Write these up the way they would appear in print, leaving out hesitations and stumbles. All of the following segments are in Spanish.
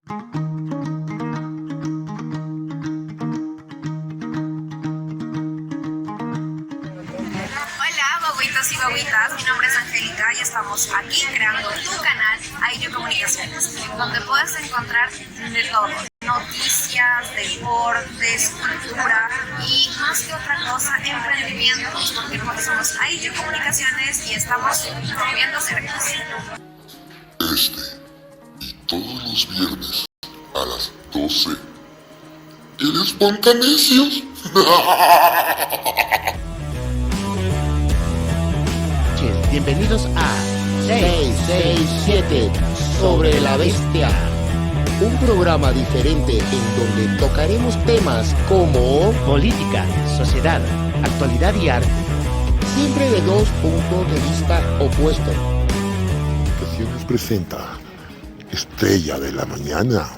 Hola, babuitos y babuitas, mi nombre es Angélica y estamos aquí creando tu canal Aire Comunicaciones, donde puedes encontrar de todo, noticias, deportes, cultura y más que otra cosa, emprendimientos, porque nosotros somos Aire Comunicaciones y estamos rompiendo cercos. Este y todos los viernes a las 12. El Espontanecios. Bienvenidos a 667 sobre la bestia. Un programa diferente en donde tocaremos temas como política, sociedad, actualidad y arte. siempre de dos puntos de vista opuestos. Comunicaciones presenta Estrella de la Mañana.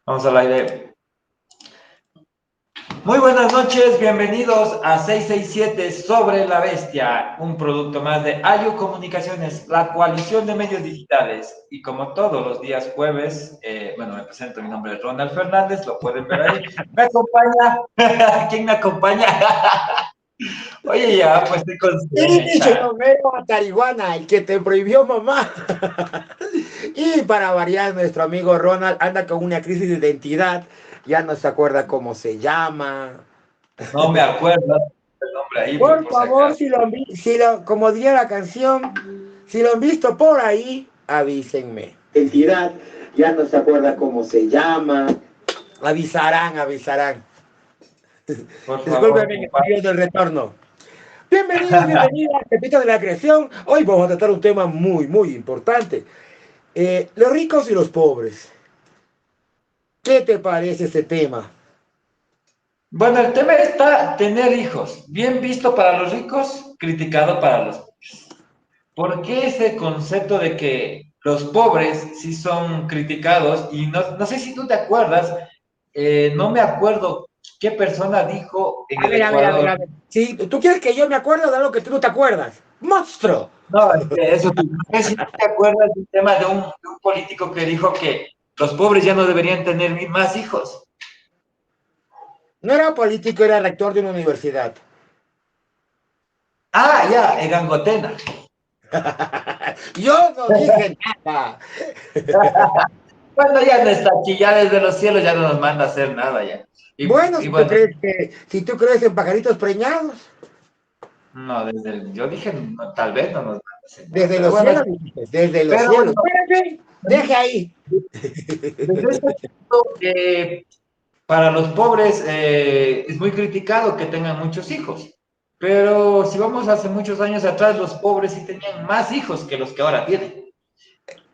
Vamos al aire. Muy buenas noches, bienvenidos a 667 sobre la bestia, un producto más de Ayu Comunicaciones, la coalición de medios digitales. Y como todos los días jueves, me presento, mi nombre es Ronald Fernández, lo pueden ver ahí. Me acompaña, ¿quién me acompaña? Oye, ya, pues estoy con Romero Tarihuana, el que te prohibió mamá. Y para variar, nuestro amigo Ronald anda con una crisis de identidad. Ya no se acuerda cómo se llama. No me acuerdo el nombre ahí, Por por si favor, acaso. como diría la canción, si lo han visto por ahí, avísenme. Entidad, ya no se acuerda cómo se llama. Avisarán. Por favor, Discúlpeme que estoy viendo el retorno. Bienvenidos, bienvenidas, Pepito de la Creación. Hoy vamos a tratar un tema muy importante. Los ricos y los pobres. ¿Qué te parece ese tema? bueno, el tema está tener hijos. Bien visto para los ricos, criticado para los pobres. ¿Por qué ese concepto de que los pobres sí son criticados? Y no sé si tú te acuerdas, no me acuerdo qué persona dijo en el A Ecuador. ver. Si tú quieres que yo me acuerde de algo que tú no te acuerdas. ¡Monstruo! No, eso, no sé si tú te acuerdas del tema de un político que dijo que los pobres ya no deberían tener más hijos. No era político, era rector de una universidad. Ah, ya, en Angotena. Yo no dije nada. Cuando ya no está aquí, ya desde los cielos ya no nos manda a hacer nada ya. Bueno, Y bueno, si tú crees en pajaritos preñados, no, desde yo dije, no, tal vez no nos manda a hacer nada, desde pero los bueno, cielos, dices, desde los pero cielos. bueno, Espérate, deja ahí. desde este punto, para los pobres es muy criticado que tengan muchos hijos, pero si vamos hace muchos años atrás, los pobres sí tenían más hijos que los que ahora tienen.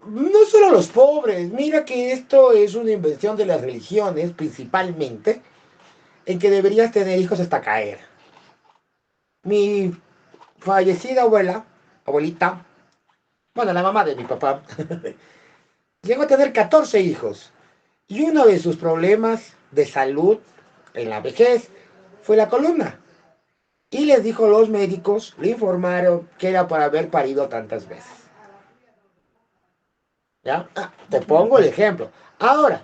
No solo los pobres, mira que esto es una invención de las religiones, principalmente, en que deberías tener hijos hasta caer. Mi fallecida abuelita, bueno, la mamá de mi papá, llegó a tener 14 hijos. Y uno de sus problemas de salud en la vejez fue la columna. Y les dijo los médicos, le informaron que era por haber parido tantas veces. ¿Ya? Te pongo el ejemplo. Ahora,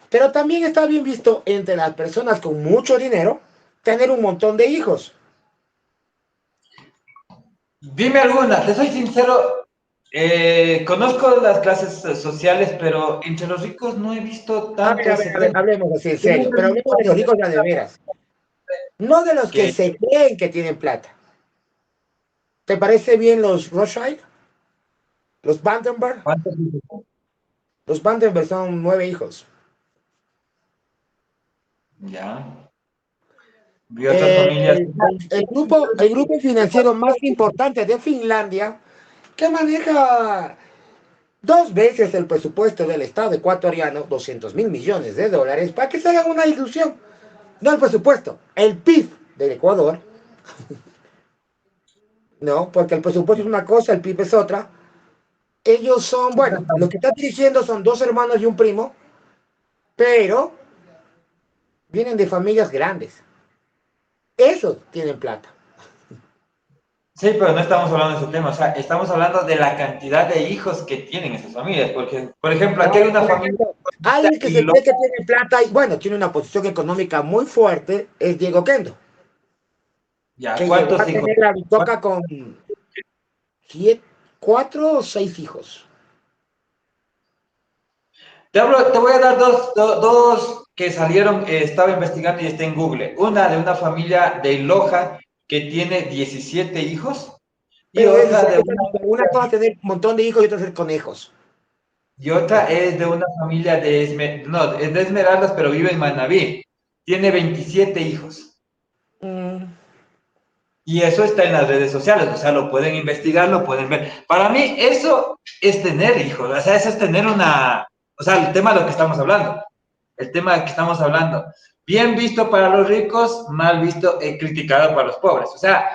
pero también está bien visto entre las personas con mucho dinero tener un montón de hijos. Dime alguna, te soy sincero, conozco las clases sociales, pero entre los ricos no he visto tanto ese A ver, tema. hablemos así en serio, pero hablemos de los ricos ya de veras, no de los que Que, se creen que tienen plata. ¿Te parece bien los Rothschild? Los Vandenberg. ¿cuántos hijos? Los Vandenberg son 9 hijos. Ya. Vi otras familias. El grupo financiero más importante de Finlandia, que maneja 2 veces el presupuesto del Estado ecuatoriano, 200.000 millones de dólares, para que se hagan una ilusión. No el presupuesto, el PIB del Ecuador. No, porque el presupuesto es una cosa, el PIB es otra. Ellos son, bueno, lo que están dirigiendo son 2 hermanos y un primo, pero vienen de familias grandes. Esos tienen plata. Sí, pero no estamos hablando de ese tema, o sea, estamos hablando de la cantidad de hijos que tienen esas familias, porque, por ejemplo, aquí hay Ahora, una por familia ejemplo, alguien que y se cree que tiene plata y, bueno, tiene una posición económica muy fuerte, es Diego Kendo, ya, que llegó a ¿cuántos hijos? tener la bitoca con 4 o 6 hijos. Te voy a dar dos que salieron, estaba investigando y está en Google. Una de una familia de Loja que tiene 17 hijos y Pero otra de una cosa es tener un montón de hijos y otra es ser conejos. es de una familia no, es de Esmeraldas, pero vive en Manabí. Tiene 27 hijos. Mm, Y eso está en las redes sociales, o sea, lo pueden investigar, lo pueden ver. Para mí, eso es tener hijos, o sea, eso es tener o sea, el tema de lo que estamos hablando, el tema de que estamos hablando. Bien visto para los ricos, mal visto y criticado para los pobres. O sea,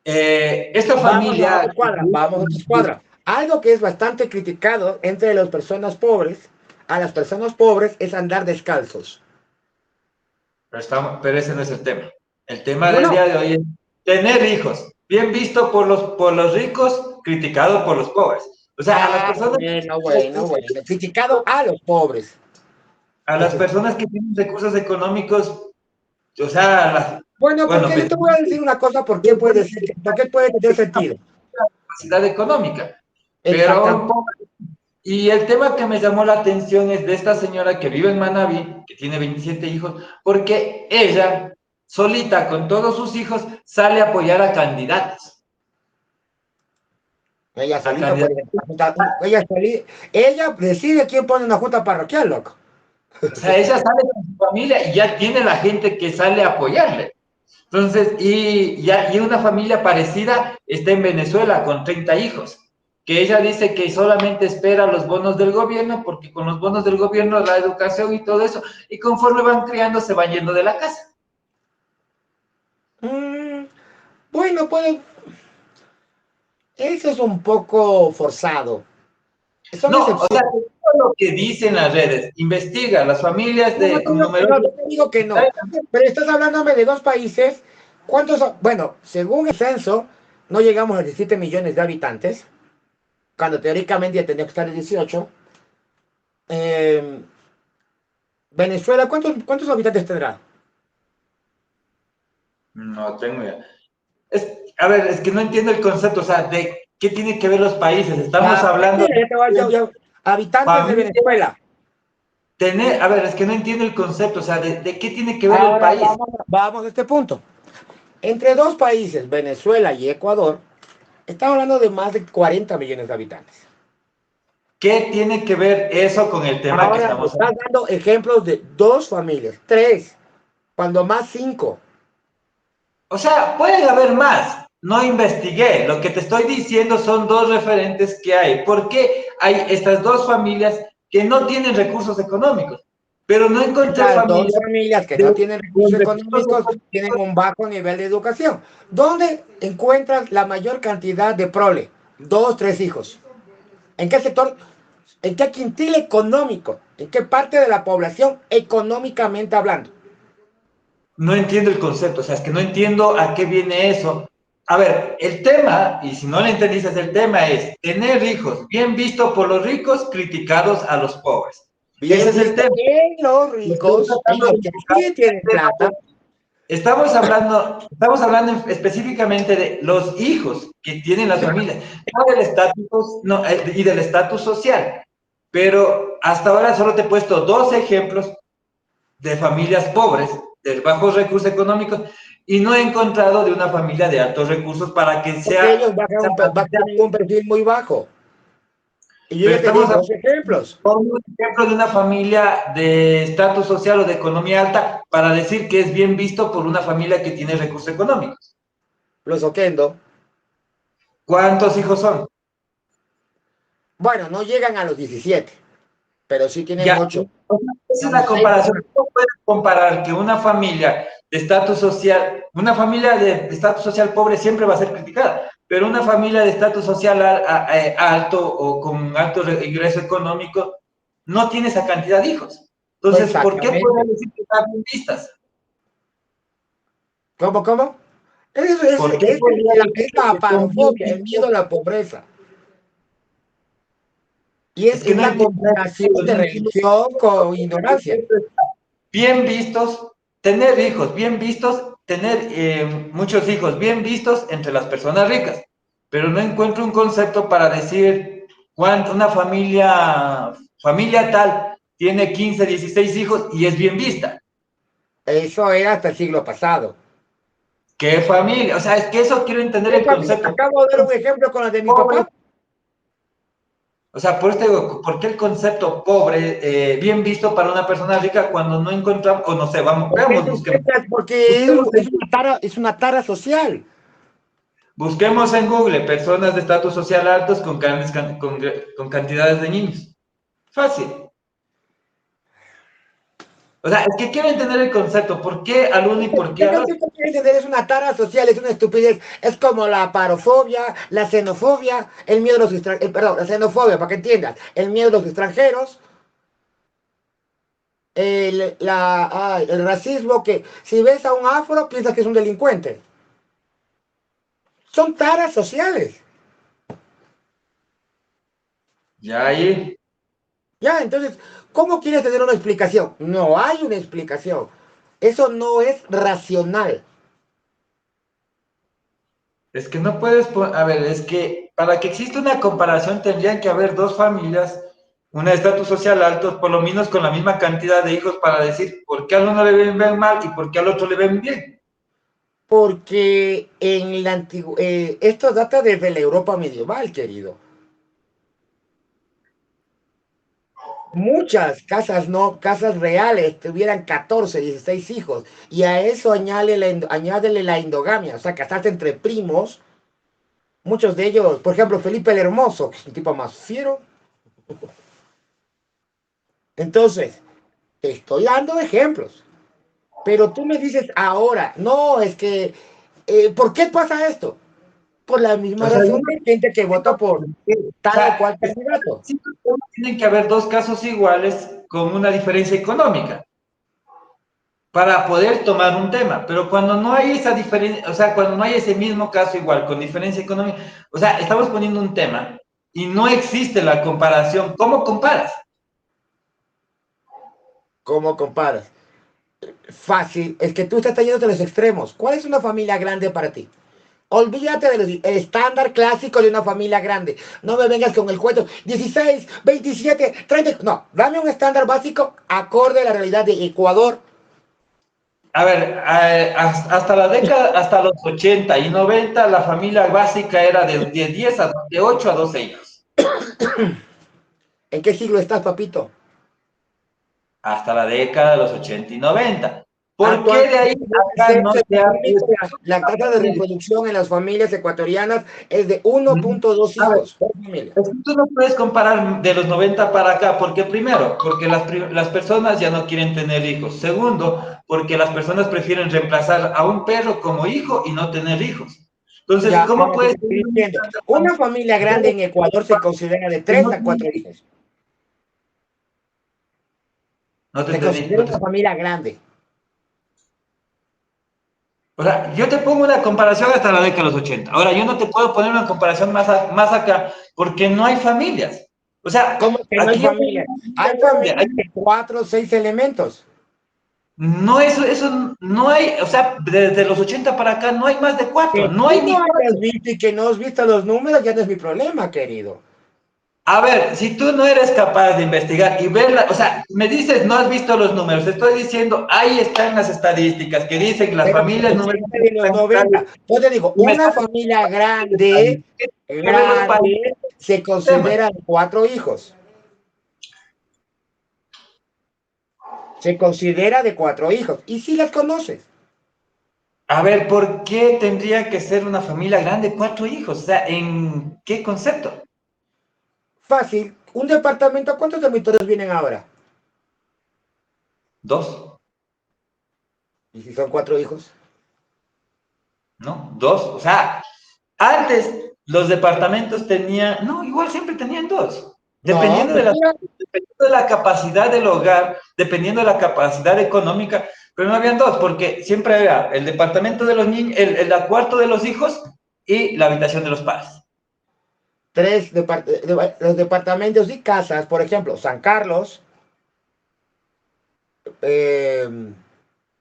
esta Vamos a familia... otra escuadra, vamos a otra escuadra. Algo que es bastante criticado entre las personas pobres, a las personas pobres, es andar descalzos. Pero ese no es el tema. El tema No, del no. día de hoy es tener hijos. Bien visto por los ricos, criticado por los pobres. O sea, Ah, bueno. Criticado a los pobres. a las Ese es. personas que tienen recursos económicos, o sea, Bueno, bueno, porque yo te voy a decir una cosa, por qué puede tener sentido. capacidad económica, pero Exactamente. y el tema que me llamó la atención es de esta señora que vive en Manabí, que tiene 27 hijos, porque ella, solita con todos sus hijos, sale a apoyar a candidatos. Ella A solita puede candidatos. hacer una junta, ella decide quién pone una junta parroquial, loco. O sea, ella sale con su familia y ya tiene la gente que sale a apoyarle. Entonces, y una familia parecida está en Venezuela con 30 hijos, que ella dice que solamente espera los bonos del gobierno, porque con los bonos del gobierno, la educación y todo eso, y conforme van criando, se van yendo de la casa. Mm, bueno, pues eso es un poco forzado. Son No, o sea, excepciones. todo lo que dicen las redes, investiga las familias No, no, con no, numerosos... yo te digo que no. Pero estás hablándome de 2 países. ¿Cuántos? Bueno, según el censo, no llegamos a 17 millones de habitantes, cuando teóricamente ya tenía que estar en 18. Eh, Venezuela, ¿cuántos habitantes tendrá? No tengo idea. A ver, es que no entiendo el concepto, o sea, de qué tiene que ver los países. Estamos hablando Mira, habitantes de de Venezuela. a ver, es que no entiendo el concepto, o sea, de qué tiene que ver el Ahora país. vamos a este punto. Entre 2 países, Venezuela y Ecuador, estamos hablando de más de 40 millones de habitantes. ¿Qué tiene que ver eso con el tema que Ahora me estamos estás hablando? dando ejemplos de 2 familias, 3, cuando más 5. O sea, pueden haber más. No investigué. Lo que te estoy diciendo son dos referentes que hay. ¿Por qué hay estas dos familias que no tienen recursos económicos? Pero no encontré Estas dos familias familias que no de, tienen con recursos recursos económicos tienen económicos. un bajo nivel de educación. ¿Dónde encuentras la mayor cantidad de prole? 2, 3 hijos. ¿En qué sector? ¿En qué quintil económico? ¿En qué parte de la población económicamente hablando? No entiendo el concepto, o sea, es que no entiendo a qué viene eso. A ver, el tema, y si no le entendiste, el tema es tener hijos, bien visto por los ricos, criticados a los pobres. Ese Bien es el visto tema. en los Lo estoy ricos, en tratando los de que enfocar sí en el tienen tema plata. porque estamos hablando específicamente de los hijos que tienen las familias, no del estatus, no, y del estatus social. Pero hasta ahora solo te he puesto dos ejemplos de familias pobres, de bajos recursos económicos, y no he encontrado de una familia de altos recursos para que Porque ellos sea tienen un perfil muy bajo. Y yo Pero ya te di estamos dos ejemplos. Pongo un ejemplo de una familia de estatus social o de economía alta para decir que es bien visto por una familia que tiene recursos económicos. Los Oquendo. ¿Cuántos hijos son? Bueno, no llegan a los 17, pero sí tienen Ya, 8. o sea, esa es la Digamos, 6 por comparación. una. ¿Cómo puedes comparar que una familia de estatus social, una familia de estatus social pobre siempre va a ser criticada, pero una familia de estatus social alto o con alto ingreso económico no tiene esa cantidad de hijos? Entonces, ¿por qué pueden Exactamente. decir que están bien vistas? ¿Cómo, cómo? Es, ¿Por qué es podría es decir la que son bien aparofobia, el miedo vistos? a la pobreza. Y Es que es no la entiendo, combinación de no entiendo religión con ignorancia. bien vistos, tener hijos bien vistos, tener muchos hijos bien vistos entre las personas ricas, pero no encuentro un concepto para decir cuánto una familia tal tiene 15, 16 hijos y es bien vista. Eso era hasta el siglo pasado. ¿Qué familia? O sea, es que eso quiero entender ¿Qué el familia? concepto. Acabo de dar un ejemplo con la de mi Pobre. papá. O sea, por esto, ¿por qué el concepto pobre, bien visto para una persona rica cuando no encontramos, o no sé, vamos, veamos, Porque busquemos en es una tara social. Busquemos en Google personas de estatus social altos con cantidades de niños. Fácil. O sea, es que quiero entender el concepto. ¿Por qué al uno y por qué ¿Qué al otro? concepto quiere entender? Es una tara social, es una estupidez. Es como la parofobia, la xenofobia, el miedo a los extranjeros. Perdón, la xenofobia, para que entiendas. El miedo a los extranjeros, el racismo, que si ves a un afro piensas que es un delincuente. Son taras sociales. Ya ahí. Ya, entonces, ¿cómo quieres tener una explicación? No hay una explicación. Eso no es racional. Es que no puedes A ver, es que para que exista una comparación tendrían que haber dos familias, una de estatus social alto, por lo menos con la misma cantidad de hijos para decir por qué al uno le ven mal y por qué al otro le ven bien. Porque esto data desde la Europa medieval, querido. Muchas casas no, casas reales tuvieran 14, 16 hijos. Y a eso añádele la endogamia, o sea, casarse entre primos. Muchos de ellos, por ejemplo, Felipe el Hermoso, que es un tipo más fiero. Entonces, te estoy dando ejemplos. Pero tú me dices ahora, no, es que, ¿por qué pasa esto? Por la misma O sea, yo razón de gente que vota por o tal o sea, cual candidato. tienen que haber dos casos iguales con una diferencia económica para poder tomar un tema, pero cuando no hay esa diferencia, o sea, cuando no hay ese mismo caso igual con diferencia económica, o sea, estamos poniendo un tema y no existe la comparación. ¿Cómo comparas? ¿Cómo comparas? Fácil, es que tú estás yendo de los extremos. ¿Cuál es una familia grande para ti? Olvídate del estándar clásico de una familia grande. No me vengas con el cuento 16, 27, 30. No, dame un estándar básico acorde a la realidad de Ecuador. A ver, hasta la década, hasta los 80 y 90, la familia básica era de 10 de 8 a 12 hijos. ¿En qué siglo estás, papito? Hasta la década de los 80 y 90. ¿Por qué de Actualmente, ahí el acá no censo se ha económico, la tasa de reproducción en las familias ecuatorianas es de Ujú. 1.2 A ver, hijos por familia. es que tú no puedes comparar de los 90 para acá, porque primero, porque las personas ya no quieren tener hijos. Segundo, porque las personas prefieren reemplazar a un perro como hijo y no tener hijos. Entonces, Ya, ¿cómo ahora te puedes estoy tener diciendo, una familia grande en Ecuador se considera de que 3 no a tiene 4 hijos? hijos. No te Se entendí. considera una familia grande. O sea, yo te pongo una comparación hasta la década de los 80. Ahora, yo no te puedo poner una comparación más acá, porque no hay familias. O sea, ¿Cómo que no hay aquí yo tengo familias? una familia Hay grande, familias de 4 o 6 elementos. no, eso no hay, o sea, desde los 80 para acá no hay más de cuatro, Que no tú hay no ni hayas cuatro. visto y que no has visto los números ya no es mi problema, querido. A ver, si tú no eres capaz de investigar y verla, o sea, me dices no has visto los números, te estoy diciendo, ahí están las estadísticas que dicen que las Pero familias son numerosas gente de los están 90. Yo te digo, y me una estás familia grande, que ver los países grande, Se Tema. considera de 4 hijos. Se considera de 4 hijos. Y si las conoces. A ver, ¿por qué tendría que ser una familia grande 4 hijos? O sea, ¿en qué concepto? Fácil. Un departamento, ¿cuántos dormitorios vienen ahora? Dos, ¿Y si son 4 hijos? ¿no? Dos. O sea, antes los departamentos tenían, no, igual siempre tenían dos. No, Dependiendo de pues la, mira, dependiendo de la capacidad del hogar, dependiendo de la capacidad económica, pero no habían dos, porque siempre había el departamento de los niños, el cuarto de los hijos y la habitación de los padres. los departamentos y casas, por ejemplo, San Carlos, eh,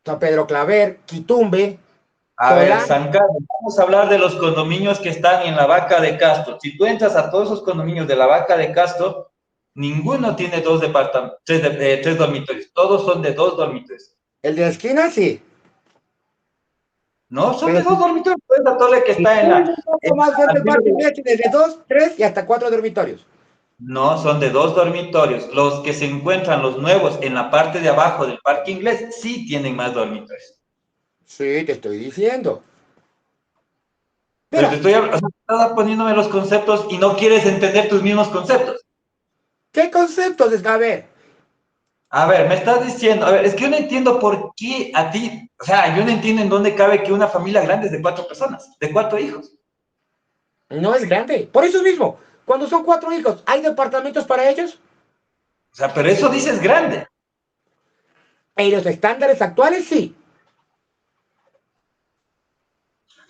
San Pedro Claver, Quitumbe, A ver, Solán, San Carlos, vamos a hablar de los condominios que están en la Vaca de Castro. Si tú entras a todos esos condominios de la Vaca de Castro, ninguno tiene dos departamentos, tres dormitorios. Todos son de dos dormitorios. el de la esquina sí, No, son pero de dos si, dormitorios. Pues la torre que si está en tú eres la... un poco más cerca del parque inglés, tienes de 2, 3 y hasta 4 dormitorios. No, son de dos dormitorios. Los que se encuentran, los nuevos, en la parte de abajo del parque inglés, sí tienen más dormitorios. Sí, te estoy diciendo. Pero te Mira, estoy o sea, estás poniéndome los conceptos y no quieres entender tus mismos conceptos. ¿qué conceptos es? A ver, A ver, me estás diciendo, a ver, es que yo no entiendo por qué a ti, o sea, yo no entiendo en dónde cabe que una familia grande es de 4 personas, de 4 hijos. no es grande. Por eso mismo, cuando son 4 hijos, ¿hay departamentos para ellos? O sea, pero eso dices grande. En los estándares actuales, sí.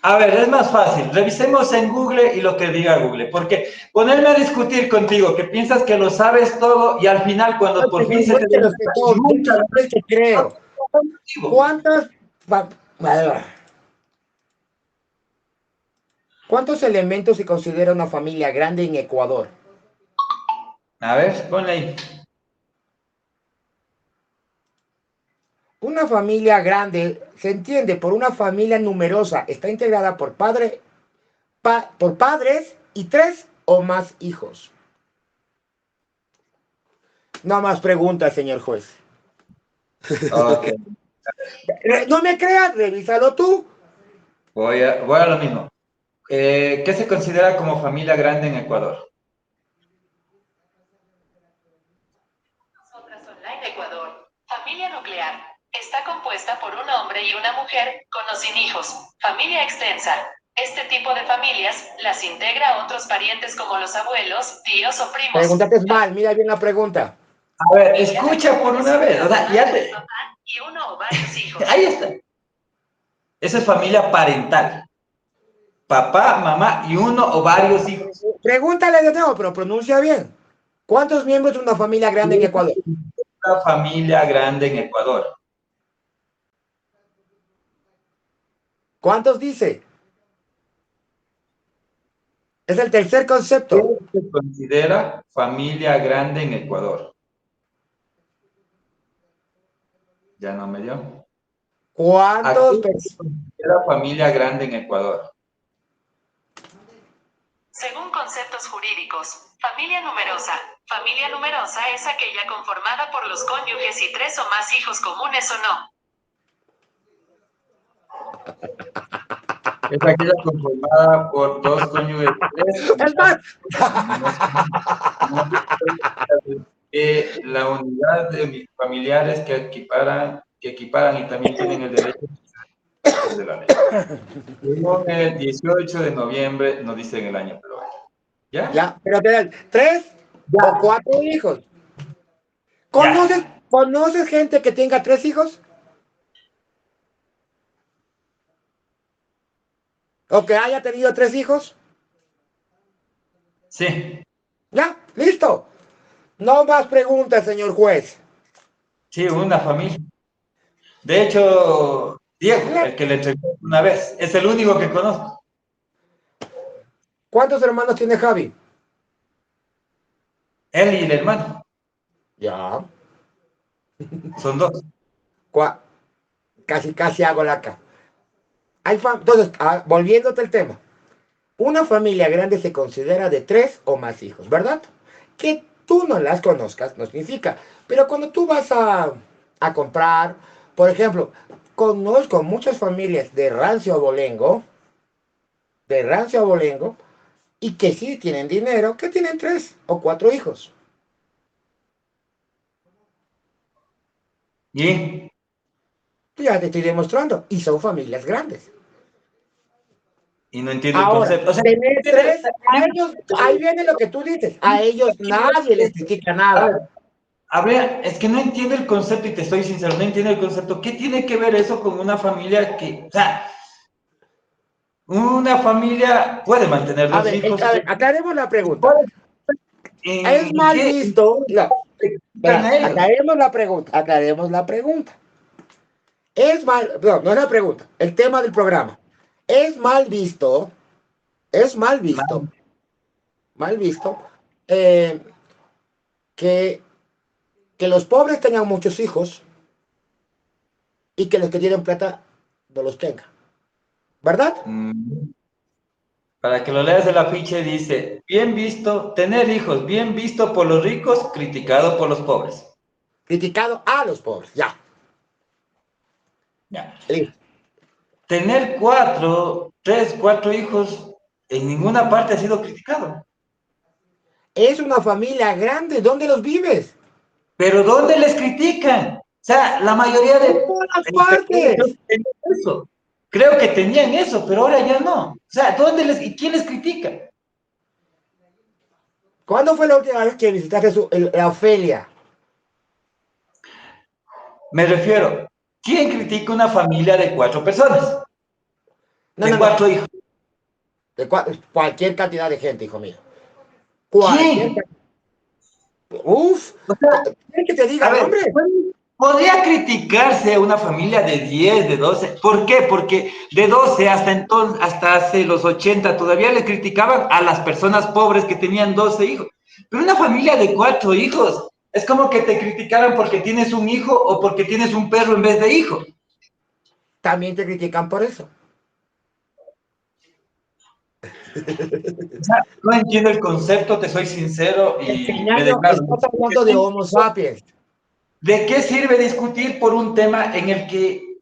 A ver, es más fácil, revisemos en Google y lo que diga Google, porque ponerme a discutir contigo, que piensas que lo sabes todo y al final cuando Ay, por fin señor se juez, te que lo sé demuestra, todo. De nunca hecho, lo es que creo. contigo. ¿Cuántas, fa- ¿Cuántos elementos se considera una familia grande en Ecuador? A ver, ponle ahí. Una familia grande se entiende por una familia numerosa. Está integrada por padres y 3 o más hijos. No más preguntas, señor juez. Ok, No me creas, revísalo tú. voy a lo mismo. ¿Qué se considera como familia grande en Ecuador? Nosotras Online Ecuador. Familia nuclear. Está compuesta por un hombre y una mujer, con o sin hijos. Familia extensa. Este tipo de familias las integra a otros parientes como los abuelos, tíos o primos. Pregúntate mal, mira bien la pregunta. A ver, escucha por una vez, o sea, ya te... Papá y uno o varios hijos. Ahí está. Esa es familia parental. Papá, mamá y uno o varios hijos. Pregúntale de nuevo, pero pronuncia bien. ¿Cuántos miembros de una familia grande en Ecuador? Una familia grande en Ecuador. ¿Cuántos dice? Es el tercer ¿Qué concepto. se considera familia grande en Ecuador? Ya no me dio. ¿A qué ¿Cuántos? se considera familia grande en Ecuador? Según conceptos jurídicos, familia numerosa es aquella conformada por los cónyuges y 3 o más hijos comunes o no. Es aquella conformada por dos cónyuges, tres, Es más, la unidad de familiares que equiparan y también tienen el derecho de la ley. Según el 18 de noviembre, no dicen el año, pero bueno. ¿Ya? ya, pero te dan 3 o 4 hijos. Ya. ¿Conoces gente que tenga 3 hijos? ¿O que haya tenido 3 hijos? Sí, Ya, listo. No más preguntas, señor juez. sí, una familia. De hecho, Diego, Ya. el que le entrevisté una vez, es el único que conozco. ¿Cuántos hermanos tiene Javi? Él y el hermano, Ya. son dos. Cua- Casi hago la ca. Entonces, volviéndote el tema. Una familia grande se considera de 3 o más hijos, ¿verdad? Que tú no las conozcas no significa. Pero cuando tú vas a comprar, por ejemplo, conozco muchas familias de rancio abolengo, y que sí tienen dinero, que tienen 3 o 4 hijos. Y Ya te estoy demostrando. Y son familias grandes. no entiendo el Ahora, concepto. O sea, tener 3, a ellos, ahí viene lo que tú dices, a ellos nadie les critica a nada. ver, a ver, es que no entiendo el concepto y te estoy sincero, no entiendo el concepto. ¿Qué tiene que ver eso con una familia que, o sea, una familia puede mantener A dos ver, hijos? aclaremos la pregunta. ¿Cuál- Es ¿En mal qué visto, no, se critican espera, a ellos? aclaremos la pregunta. No es la pregunta, el tema del programa. Es mal visto, es mal visto, eh, que, que los pobres tengan muchos hijos y que los que tienen plata no los tengan, ¿verdad? Mm, Para que lo leas el afiche dice, bien visto, tener hijos, bien visto por los ricos, criticado por los pobres. Criticado a los pobres, ya, Ya. listo. Tener cuatro, tres, cuatro hijos, en ninguna parte ha sido criticado. Es una familia grande, ¿dónde los vives? Pero ¿dónde les critican? O sea, la mayoría En de todas creo partes. que tenían eso. Creo que tenían eso, pero ahora ya no. O sea, ¿y quién les critica? ¿Cuándo fue la última vez que visitaste la Ofelia? Me refiero, ¿quién critica una familia de cuatro personas? No, De no, no. cuatro hijos. Cualquier cantidad de gente, hijo mío. ¿Quién? Cualquier cantidad. Uf, O sea, ¿quieres que te diga a ver, nombre? podría criticarse una familia de 10, de 12. ¿Por qué? Porque de 12 hasta entonces, hasta hace los 80, todavía le criticaban a las personas pobres que tenían 12 hijos. Pero una familia de 4 hijos, es como que te criticaran porque tienes un hijo o porque tienes un perro en vez de hijo. También te critican por eso. O sea, no entiendo el concepto, te soy sincero y me Enseñando, declaro. estás hablando de Homo sapiens. ¿De qué sirve discutir por un tema en el que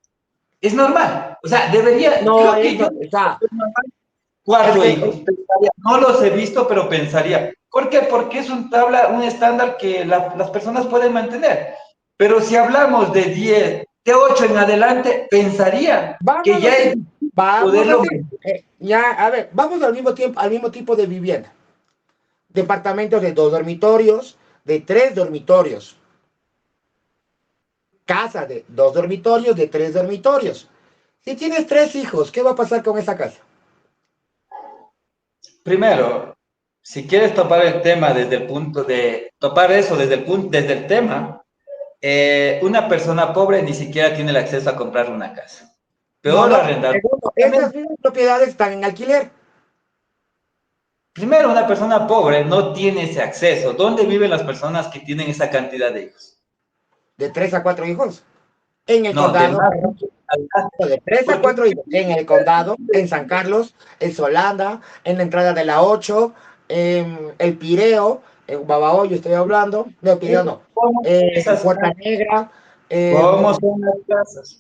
es normal? O sea, debería, No, creo que eso, yo o sea, es cuatro que hijos. Pensaría, no los he visto, pero pensaría. ¿Por qué? Porque es un estándar que las personas pueden mantener. Pero si hablamos de 10, de 8 en adelante, pensaría que vamos ya así, es vamos poderlo. así. Ya, a ver, vamos al mismo tiempo, al mismo tipo de vivienda. Departamentos de 2 dormitorios, de 3 dormitorios. Casa de 2 dormitorios, de 3 dormitorios. Si tienes 3 hijos, ¿qué va a pasar con esa casa? Primero, si quieres topar el tema desde el punto de, topar eso desde el tema, una persona pobre ni siquiera tiene el acceso a comprar una casa. No, Peor no. arrendar. Segundo, esas mismas propiedades están en alquiler. Primero, una persona pobre no tiene ese acceso. ¿Dónde viven las personas que tienen esa cantidad de hijos? De 3 a 4 hijos. En el No, de condado, más. perdón, de 3 a Porque 4 hijos. En el condado, en San Carlos, en Solanda, en la entrada de la 8, en el Pireo, en Babahoyo estoy hablando. No, el Pireo no. ¿cómo son En esas Puerta casas? Negra. ¿Cómo son las casas?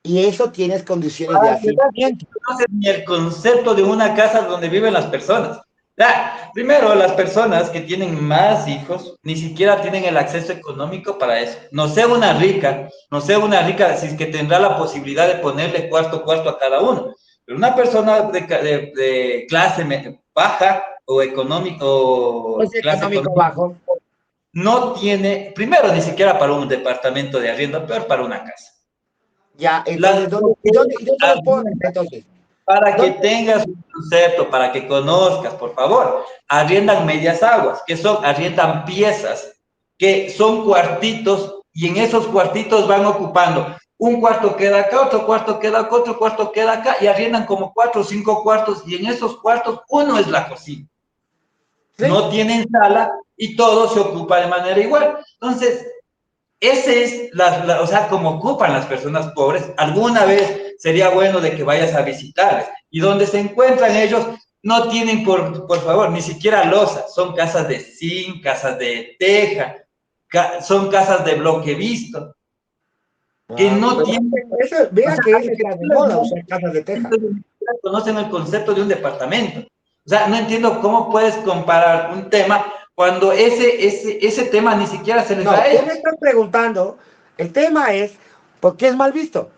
Y eso tienes condiciones de hacinamiento. No sé ni el concepto de una casa donde viven las personas. Ya, primero, las personas que tienen más hijos ni siquiera tienen el acceso económico para eso. No sé una rica si es que tendrá la posibilidad de ponerle cuarto a cada uno. Pero una persona de clase baja o económico o clase Económico económica bajo. no tiene, primero, ni siquiera para un departamento de arriendo, peor para una casa. Ya, Las entonces, ¿dónde los pones? Entonces, para que ¿dónde? tengas un concepto, para que conozcas, por favor, arriendan medias aguas, que son, arriendan piezas, que son cuartitos, y en esos cuartitos van ocupando. Un cuarto queda acá, otro cuarto queda acá, otro cuarto queda acá, y arriendan como 4 o 5 cuartos, y en esos cuartos uno es la cocina. ¿Sí? No tienen sala y todo se ocupa de manera igual. Entonces, ese es, o sea, como ocupan las personas pobres, alguna vez sería bueno de que vayas a visitarles. Y donde se encuentran ellos, no tienen, por favor, ni siquiera losas, son casas de zinc, casas de teja, son casas de bloque visto, que Ah, no pero tienen, eso, o vea sea, que a eso lo que está tú de les moda, llamas, usar casas de teja. conocen el concepto de un departamento. O sea, no entiendo cómo puedes comparar un tema cuando ese tema ni siquiera se les da No, a tú me ellos. estás preguntando, el tema es, ¿por qué es mal visto?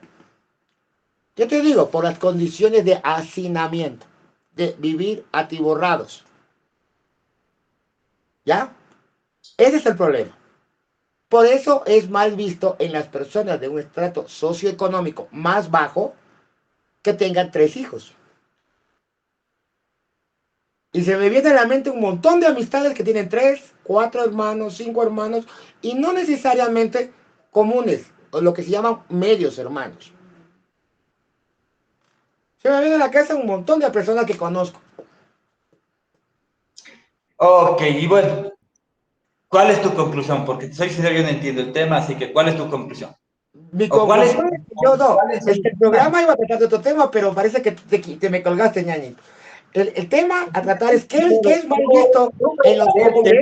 Yo te digo, por las condiciones de hacinamiento, de vivir atiborrados. ¿Ya? Ese es el problema. Por eso es mal visto en las personas de un estrato socioeconómico más bajo que tengan 3 hijos. Y se me viene a la mente un montón de amistades que tienen 3, 4 hermanos, 5 hermanos, y no necesariamente comunes, o lo que se llaman medios hermanos. Se me viene a la cabeza un montón de personas que conozco. Ok, y bueno, ¿cuál es tu conclusión? Porque soy sincero, yo no entiendo el tema, así que ¿cuál es tu conclusión? Mi ¿O conclusión es que yo no. cuál es Es que el programa iba a tratar de otro tema, pero parece que te me colgaste, ñañito. El tema a tratar es qué es mal visto en los el tema pobres. de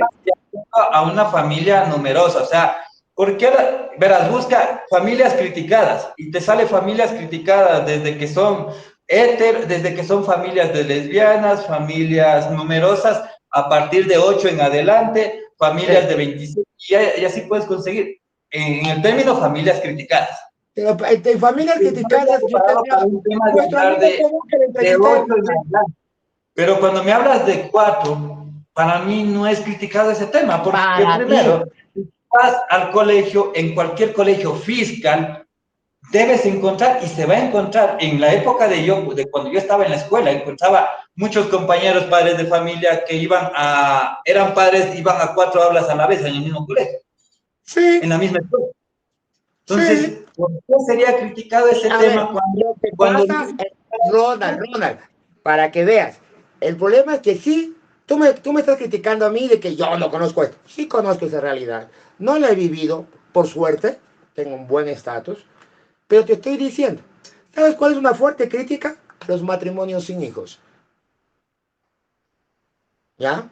acuerdo a una familia numerosa? O sea, ¿por qué? Verás, busca familias criticadas y te sale familias criticadas desde que son desde que son familias de lesbianas, familias numerosas a partir de 8 en adelante, familias de 26, y así puedes conseguir. En el término familias criticadas. Pero en familias No me criticadas, yo preparado tendría para un tema de nuestro hablar amigo común que le de entrevisté. 8 en adelante. Pero cuando me hablas de 4, para mí no es criticado ese tema, porque Para ti. primero, vas al colegio, en cualquier colegio fiscal, debes encontrar, y se va a encontrar, en la época de cuando yo estaba en la escuela, encontraba muchos compañeros padres de familia que eran padres, iban a 4 aulas a la vez en el mismo colegio, en Sí, la misma escuela. sí. Entonces, ¿por qué sería criticado ese A ver, tema lo que cuando pasa, Ronald, para que veas, el problema es que sí, tú me estás criticando a mí de que yo no conozco esto. Sí conozco esa realidad. No la he vivido, por suerte, tengo un buen estatus, pero te estoy diciendo, ¿sabes cuál es una fuerte crítica? A los matrimonios sin hijos. ¿Ya?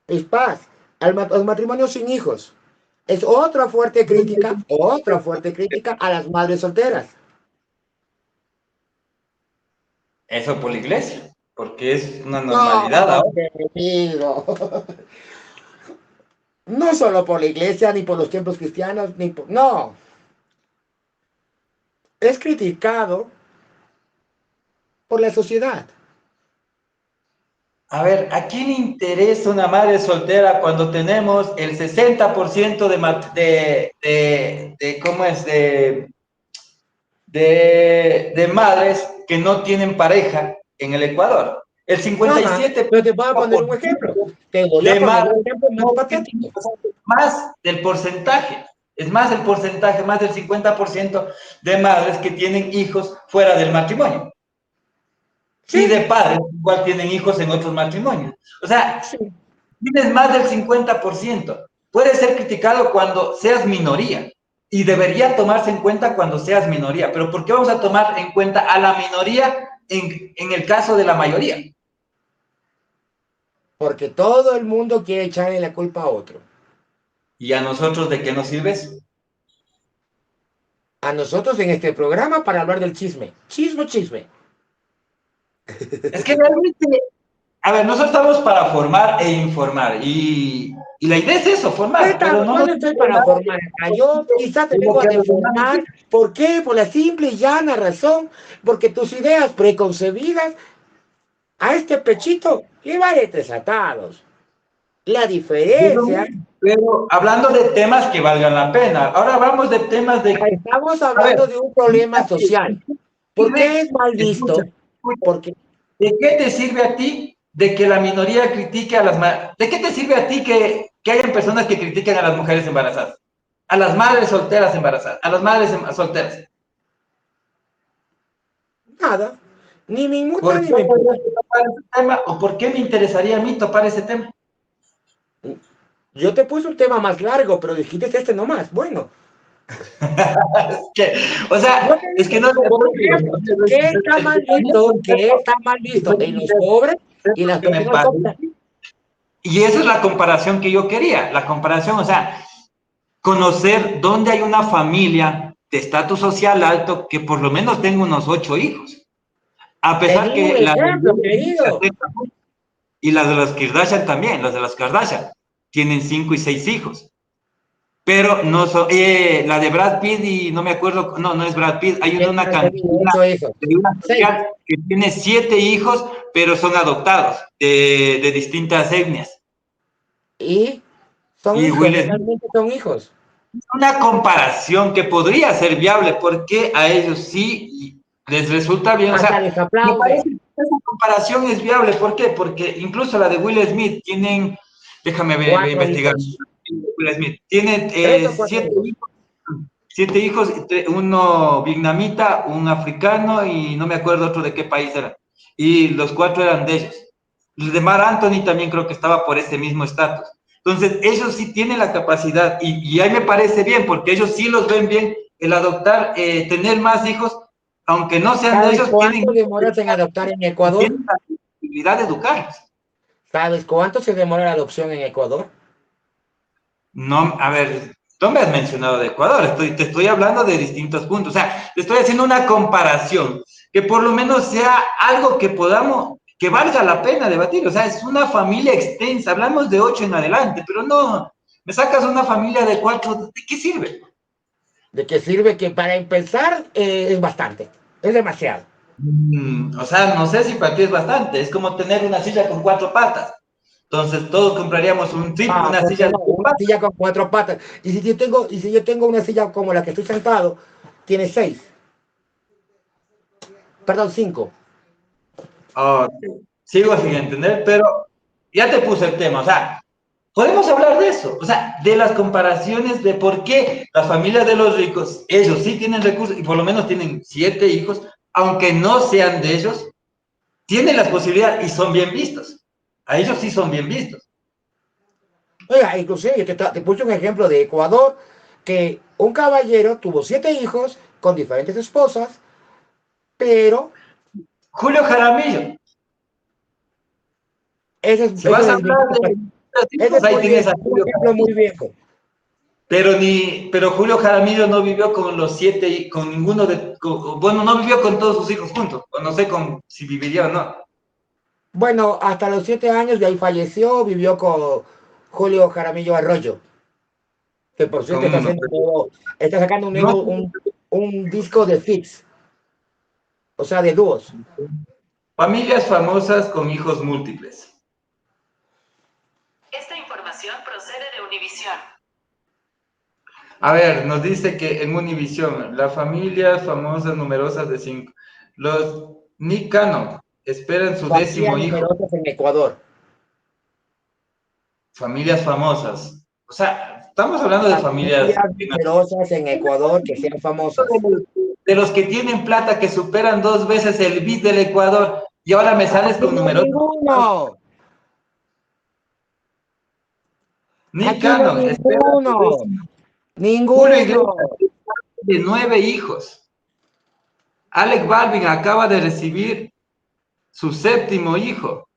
Es paz, a los matrimonios sin hijos. Es otra fuerte crítica a las madres solteras. eso por la iglesia, porque es una No, normalidad ahora. querido. No solo por la iglesia, ni por los tiempos cristianos, ni por... No, es criticado por la sociedad. A ver, ¿a quién le interesa una madre soltera cuando tenemos el 60% ¿cómo es? De madres que no tienen pareja en el Ecuador. El Ajá, 57% pero te voy a poner un ejemplo. Te voy a de poner un madres ejemplo más no tienen, patético. o sea, más del porcentaje. Es más el porcentaje, más del 50% de madres que tienen hijos fuera del matrimonio. Y de Sí, padres igual tienen hijos en otros matrimonios. O sea, sí. tienes más del 50%. Puede ser criticado cuando seas minoría y debería tomarse en cuenta cuando seas minoría. Pero ¿por qué vamos a tomar en cuenta a la minoría en el caso de la mayoría? Porque todo el mundo quiere echarle la culpa a otro. ¿Y a nosotros de qué nos sirves? A nosotros en este programa para hablar del chisme. Chisme, chisme. Es que realmente, a ver, nosotros estamos para formar e informar. Y la idea es eso, formar, pero no Yo nos no estoy sirve para nada formar acá. Yo quizá te de lo vengo a que a los demás les deformar. sirve. ¿Por qué? Por la simple y llana razón. Porque tus ideas preconcebidas a este pechito le vale 3 atados. La Es lo diferencia, mismo, pero hablando de temas que valgan la pena. Ahora hablamos de temas de, estamos a ver, hablando de un problema social. ¿Por qué sirve, es mal escucha, visto? escucha, Porque, ¿de qué te sirve a ti de que la minoría critique a las madres? ¿De qué te sirve a ti que hayan personas que critiquen a las mujeres embarazadas? A las madres solteras embarazadas, a las madres solteras. nada, ni me inmuta ¿Por ni qué me imputa. tendrías que topar ese tema o por qué me interesaría a mí topar ese tema? Yo te puse un tema más largo, pero dijiste este nomás. Bueno, O yo sea, te es que dije, no sé, por ejemplo, ¿qué está mal visto? ¿Qué está mal visto en los pobres y las que me personas parece. pobres? Y esa es la comparación que yo quería, la comparación, o sea, conocer dónde hay una familia de estatus social alto que por lo menos tenga unos 8 hijos. A Te pesar di un que la de ejemplo, querido. y las de las Kardashian también, las de las Kardashian, tienen 5 y 6 hijos. Pero no son, la de Brad Pitt y no me acuerdo, no, no es Brad Pitt, hay Tiene una ocho canción hijos, 8 hijos. de una 6. chica que tiene 7 hijos, pero son adoptados de distintas etnias. Y son Y hijos, Will Smith, legalmente son hijos. una comparación que podría ser viable, porque a ellos sí les resulta bien, o Hasta les sea, me parece aplauden. que esa comparación es viable, ¿por qué? Porque incluso la de Will Smith tienen, déjame ver, voy a Cuatro investigar, hijos. Will Smith, tiene 3 o 4 siete hijos. hijos, 7 hijos, uno vietnamita, un africano y no me acuerdo otro de qué país era. Y los 4 eran de ellos. El de Mar Anthony también creo que estaba por ese mismo estatus. Entonces, ellos sí tienen la capacidad y ahí me parece bien, porque ellos sí los ven bien el adoptar, tener más hijos, aunque no sean de ¿Sabes ellos, cuánto demoras en adoptar en Ecuador? tienen la posibilidad de educarlos. ¿Sabes cuánto se demora la adopción en Ecuador? No, a ver, no me has mencionado de Ecuador, te estoy hablando de distintos puntos, o sea, te estoy haciendo una comparación, que por lo menos sea algo que podamos, que valga la pena debatir, o sea, es una familia extensa, hablamos de 8 en adelante, pero no, me sacas una familia de 4, ¿de qué sirve? ¿De qué sirve? Que para empezar es bastante, es demasiado. O sea, no sé si para ti es bastante, es como tener una silla con 4 patas, entonces todos compraríamos Ah, una ¿por qué silla de no? Una 4 patas. silla con 4 patas. Y si yo tengo una silla como la que estoy sentado, tiene 6. Perdón, 5. Ok, sigo sin entender, pero ya te puse el tema, o sea, podemos hablar de eso, o sea, de las comparaciones de por qué las familias de los ricos, ellos sí tienen recursos y por lo menos tienen 7 hijos, aunque no sean de ellos, tienen las posibilidades y son bien vistos. A ellos sí son bien vistos. Oiga, inclusive te puse un ejemplo de Ecuador, que un caballero tuvo 7 hijos con diferentes esposas, pero Julio Jaramillo, ese es, si ese vas a es, hablar de ese hijos, es ahí muy tienes viejo, a un Julio ejemplo muy Jaramillo. viejo. Pero Julio Jaramillo no vivió con los 7, con ninguno bueno, no vivió con todos sus hijos juntos, o no sé si viviría o no. Bueno, hasta los 7 años de ahí falleció, vivió con Julio Jaramillo Arroyo, que por cierto Con uno. está sacando un No, nuevo, un disco de feats, o sea, de dúos. familias famosas con hijos múltiples. Esta información procede de Univisión. A ver, nos dice que en Univisión, las familias famosas numerosas de 5. Los Nick Cannon esperan su Familias 10º hijo. numerosas en Ecuador. Familias famosas. O sea, estamos hablando de familias Familias numerosas en Ecuador que sean famosas. de los que tienen plata que superan 2 veces el PIB del Ecuador y ahora me sales Aquí con no hay numerosos. ninguno. Nick Aquí no hay Cannon espera su ninguno. 10º. Julio Ninguno. Iglesias de 9 hijos. Alec Baldwin acaba de recibir su 7º hijo.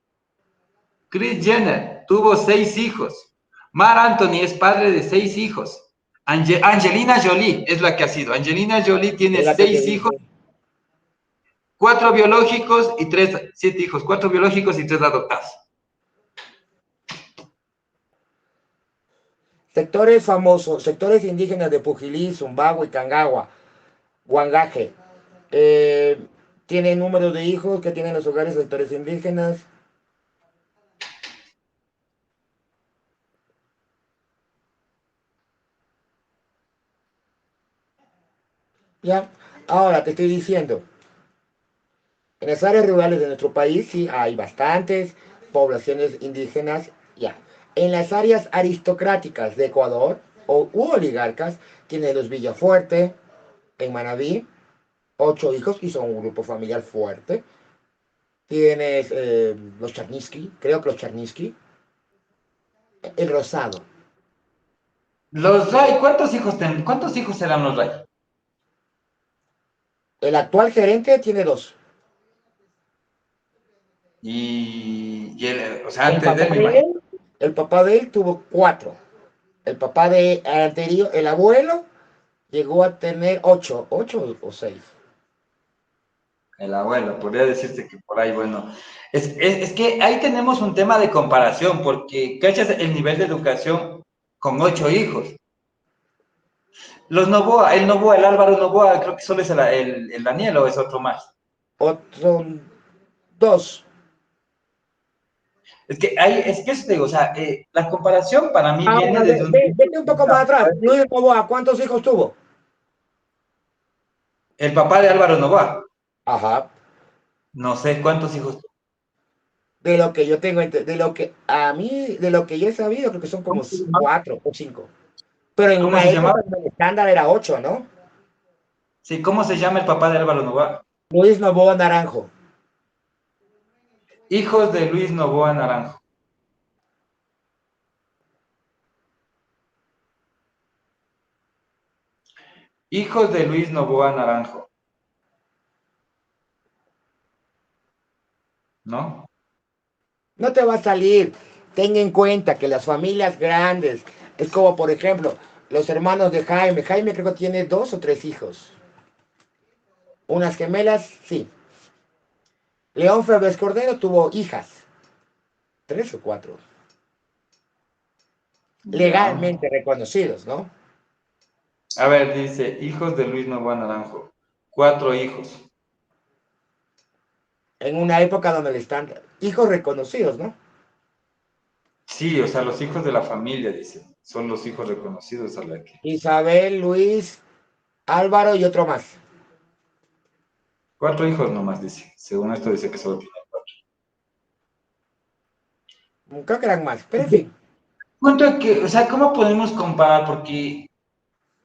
Kris Jenner tuvo 6 hijos. Mar Anthony es padre de 6 hijos. Angelina Jolie es la que ha sido. Angelina Jolie tiene Es la que te 6 hijos, dije. 4 biológicos y 7 hijos, 4 biológicos y 3 adoptados. Sectores famosos, sectores indígenas de Pujilí, Zumbago y Cangagua, Huangaje. Eh, tiene número de hijos que tienen los hogares de sectores indígenas. Ya. Ahora te estoy diciendo, en las áreas rurales de nuestro país sí hay bastantes poblaciones indígenas. Ya. En las áreas aristocráticas de Ecuador u oligarcas, tiene los Villafuerte, en Manabí, 8 hijos y son un grupo familiar fuerte. Tienes los Charnisky, creo que los Charnisky, el Rosado. Los Ray, ¿cuántos hijos serán los Ray? El actual gerente tiene dos. O sea, El antes de papá él, me de imagino. él, el papá de él tuvo cuatro. El papá de anterior, el abuelo, llegó a tener ocho o seis. El abuelo, podría decirse que por ahí, bueno. Es que ahí tenemos un tema de comparación, porque cachas el nivel de educación con 8 hijos. Los Novoa, el Álvaro Novoa, creo que solo es el Daniel o es otro más. Otro, dos. Es que eso te digo, o sea, la comparación para mí viene Ahora, desde un... vete un poco más atrás. Luis Novoa, ¿cuántos hijos tuvo? El papá de Álvaro Novoa, Ajá. no sé cuántos hijos. De lo que yo tengo, de lo que a mí, de lo que yo he sabido, creo que son como ¿Cómo se llamaba? cuatro o cinco. Pero en ¿Cómo una se llamaba? época el estándar era ocho, ¿no? Sí, ¿cómo se llama el papá de Álvaro Novoa? Luis Novoa Naranjo. Hijos de Luis Novoa Naranjo. Hijos de Luis Novoa Naranjo, ¿no? No te va a salir. Ten en cuenta que las familias grandes, es como por ejemplo, los hermanos de Jaime. Jaime creo que tiene dos o tres hijos. Unas gemelas, sí. León Febres Cordero tuvo hijas, tres o cuatro, Ya. legalmente reconocidos, ¿no? A ver, dice, hijos de Luis Novoa Naranjo. 4 hijos. En una época donde le están hijos reconocidos, ¿no? Sí, o sea, los hijos de la familia, dice. Son los hijos reconocidos a la que. Isabel, Luis, Álvaro y otro más. 4 hijos nomás, dice. Según esto dice que solo tiene 4. Creo que eran más, pero en fin. Punto es que, o sea, ¿cómo podemos comparar? Porque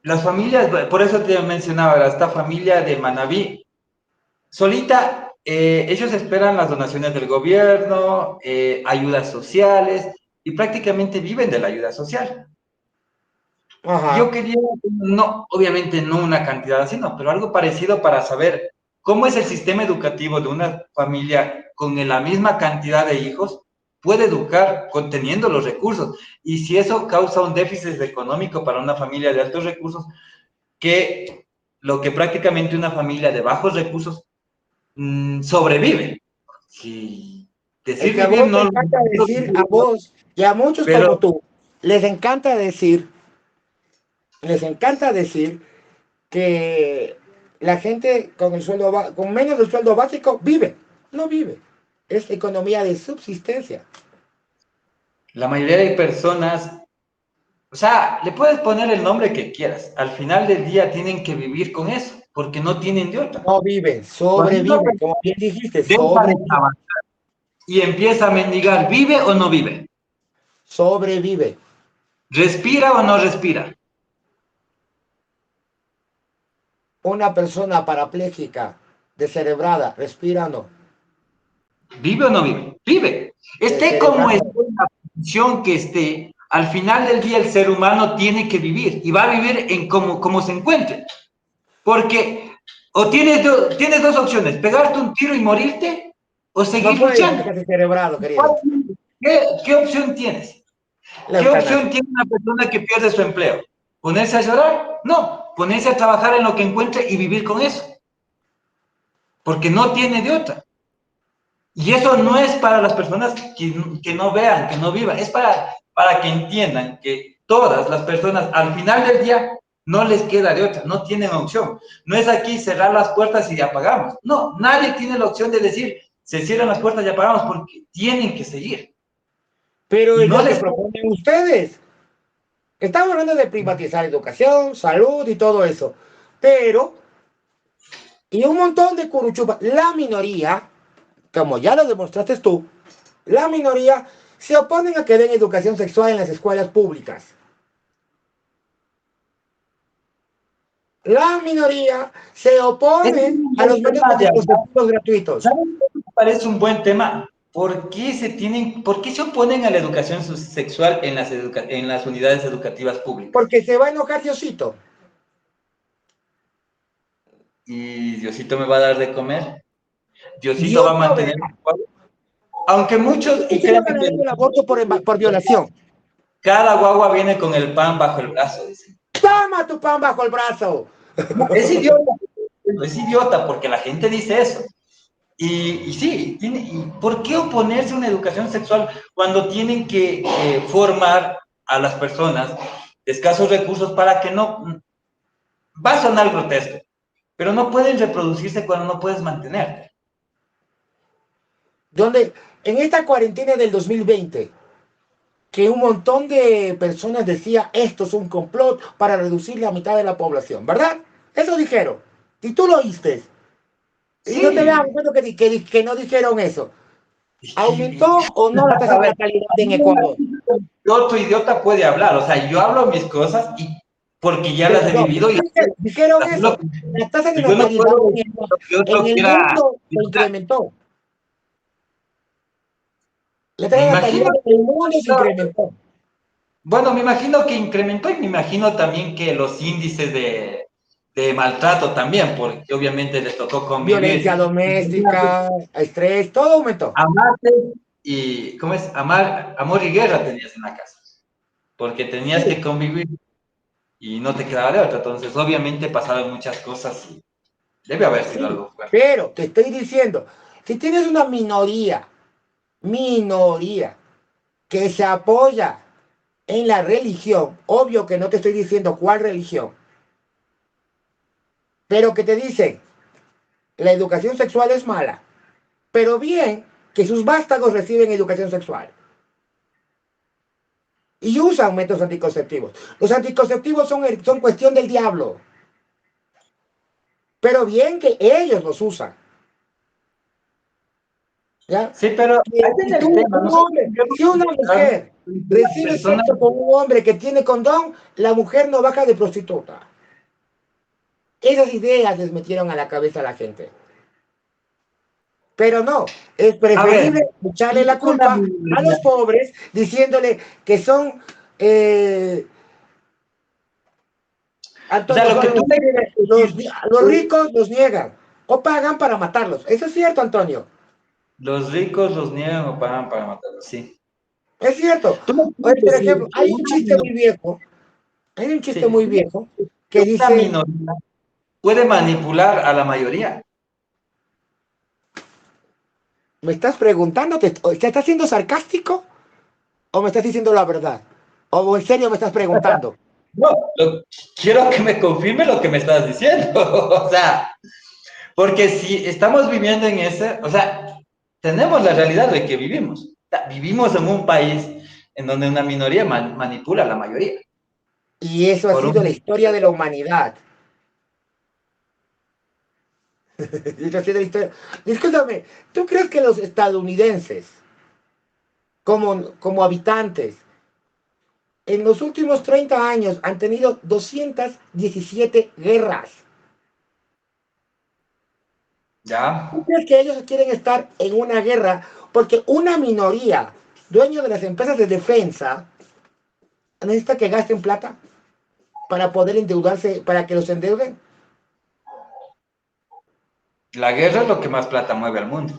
las familias, por eso te mencionaba, esta familia de Manabí, solita, ellos esperan las donaciones del gobierno, ayudas sociales, y prácticamente viven de la ayuda social. Yo Ajá. quería, no, obviamente no una cantidad así, no, pero algo parecido para saber cómo es el sistema educativo de una familia con la misma cantidad de hijos, puede educar teniendo los recursos. Y si eso causa un déficit económico para una familia de altos recursos, que lo que prácticamente una familia de bajos recursos sobrevive. Si Es decir que a vivir vos te no, encanta decir, a vos y a muchos como pero tú, les encanta decir que la gente con el sueldo con menos del sueldo básico vive, no vive. Es economía de subsistencia. la mayoría de personas, o sea, le puedes poner el nombre que quieras. Al final del día tienen que vivir con eso, porque no tienen de otra. No viven, Cuando una sobreviven, persona como bien dijiste, deja de sobrevive, trabajar y empieza a mendigar, ¿vive o no vive? sobrevive. ¿Respira o no respira? Una persona parapléjica, descerebrada, respira o no. ¿Vive o no vive? Vive. Esté como Descerebrada. esté, en la posición que esté, al final del día el ser humano tiene que vivir y va a vivir en como se encuentre. Porque o tienes dos opciones, pegarte un tiro y morirte o No seguir puede decir luchando. que es descerebrado, querido. ¿Qué opción tienes? La ¿Qué eutanasia. opción tiene una persona que pierde su empleo? ¿Ponerse a llorar? No, ponerse a trabajar en lo que encuentre y vivir con eso, porque no tiene de otra. Y eso no es para las personas que no vean, que no vivan, es para que entiendan que todas las personas al final del día no les queda de otra, no tienen opción. No es aquí cerrar las puertas y apagamos. No, nadie tiene la opción de decir, se cierran las puertas y apagamos, porque tienen que seguir. Pero Y es no lo que les... proponen ustedes. Estamos hablando de privatizar educación, salud y todo eso. Pero, y un montón de curuchupas, la minoría, como ya lo demostraste tú, la minoría se oponen a que den educación sexual en las escuelas públicas. La minoría se Es oponen un a buen los métodos tema de hablar. anticonceptivos gratuitos. ¿Saben qué me parece un buen tema? ¿por qué se oponen a la educación sexual en en las unidades educativas públicas? Porque se va a enojar Diosito. ¿Y Diosito me va a dar de comer? ¿Diosito va Dios a mantener? proveerá. Aunque muchos, y ¿Quién se va a créanme ganar que el aborto por violación? cada guagua viene con el pan bajo el brazo, dicen. Toma tu pan bajo el brazo. Es idiota, es idiota porque la gente dice eso. Y sí, ¿y por qué oponerse a una educación sexual cuando tienen que formar a las personas de escasos recursos para que no, va a sonar grotesco, pero no pueden reproducirse cuando no puedes mantener? Donde en esta cuarentena del 2020, que un montón de personas decía esto es un complot para reducir la mitad de la población, ¿verdad? Eso dijeron. Y tú lo oíste. Y no te veas Sí, bueno que no dijeron eso. y, ¿Aumentó o no la tasa a de ver, natalidad en Ecuador? otro idiota puede hablar, o sea, yo hablo mis cosas y porque ya las he No, vivido y dijeron las lo eso. La tasa de yo no natalidad puedo decir lo que en otro el quiera. mundo se incrementó. La tasa Me de natalidad imagino en el mundo se incrementó. Bueno, me imagino que incrementó y me imagino también que los índices de maltrato también, porque obviamente les tocó Violencia convivir. doméstica, estrés, todo aumentó. Amarte y, ¿cómo es? Amor y guerra tenías en la casa, porque tenías Sí, que convivir y no te quedaba de otra. Entonces, obviamente pasaron muchas cosas y debe haber sido sí. algo fuerte. Pero te estoy diciendo, si tienes una minoría, que se apoya en la religión, obvio que no te estoy diciendo cuál religión, pero que te dicen, la educación sexual es mala, pero bien que sus vástagos reciben educación sexual y usan métodos anticonceptivos. Los anticonceptivos son cuestión del diablo, pero bien que ellos los usan. ¿Ya? Sí, pero ahí Si viene el tú, tema. un Nosotros hombre, tenemos si que una educar mujer las recibe personas. sexo con un hombre que tiene condón, la mujer no baja de prostituta. Esas ideas les metieron a la cabeza a la gente. Pero no, es A ver, preferible echarle la una culpa a minoría. los pobres diciéndole que son, O sea, Antonio, lo que tú me quieres decir, los ricos los niegan o pagan para matarlos. Eso es cierto, Antonio. los ricos los niegan o pagan para matarlos, sí. Es cierto. Tú me Oye, quieres por decir ejemplo, que una minoría, hay un chiste sí, muy viejo que que una dice, minoría puede manipular a la mayoría. ¿me estás preguntando? ¿Te estás siendo sarcástico o me estás diciendo la verdad? ¿O en serio me estás preguntando? No, quiero que me confirme lo que me estás diciendo. O sea, porque si estamos viviendo en ese, o sea, tenemos la realidad de que vivimos. O sea, vivimos en un país en donde una minoría manipula a la mayoría. Y eso ha Por sido la un, historia de la humanidad. Eso ha sido la historia. Discúlpame, ¿tú crees que los estadounidenses, como habitantes, en los últimos 30 años han tenido 217 guerras? ¿Tú ya, crees que ellos quieren estar en una guerra porque una minoría, dueño de las empresas de defensa, necesita que gasten plata para poder endeudarse, para que los endeuden? la guerra es lo que más plata mueve al mundo.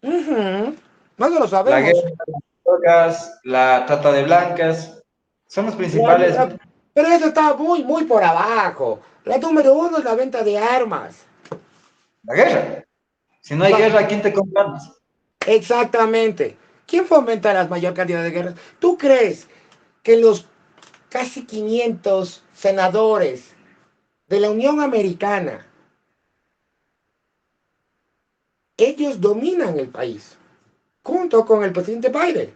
Ujú. No lo La guerra, sabemos. las drogas, la trata de blancas, son los La- principales. la- pero eso está muy por abajo. La número uno es la venta de armas. La guerra. Si no hay Va- guerra, ¿quién te compra armas? Exactamente. ¿Quién fomenta la mayor cantidad de guerras? ¿Tú crees que los casi 500 senadores de la Unión Americana, ellos dominan el país, junto con el presidente Biden?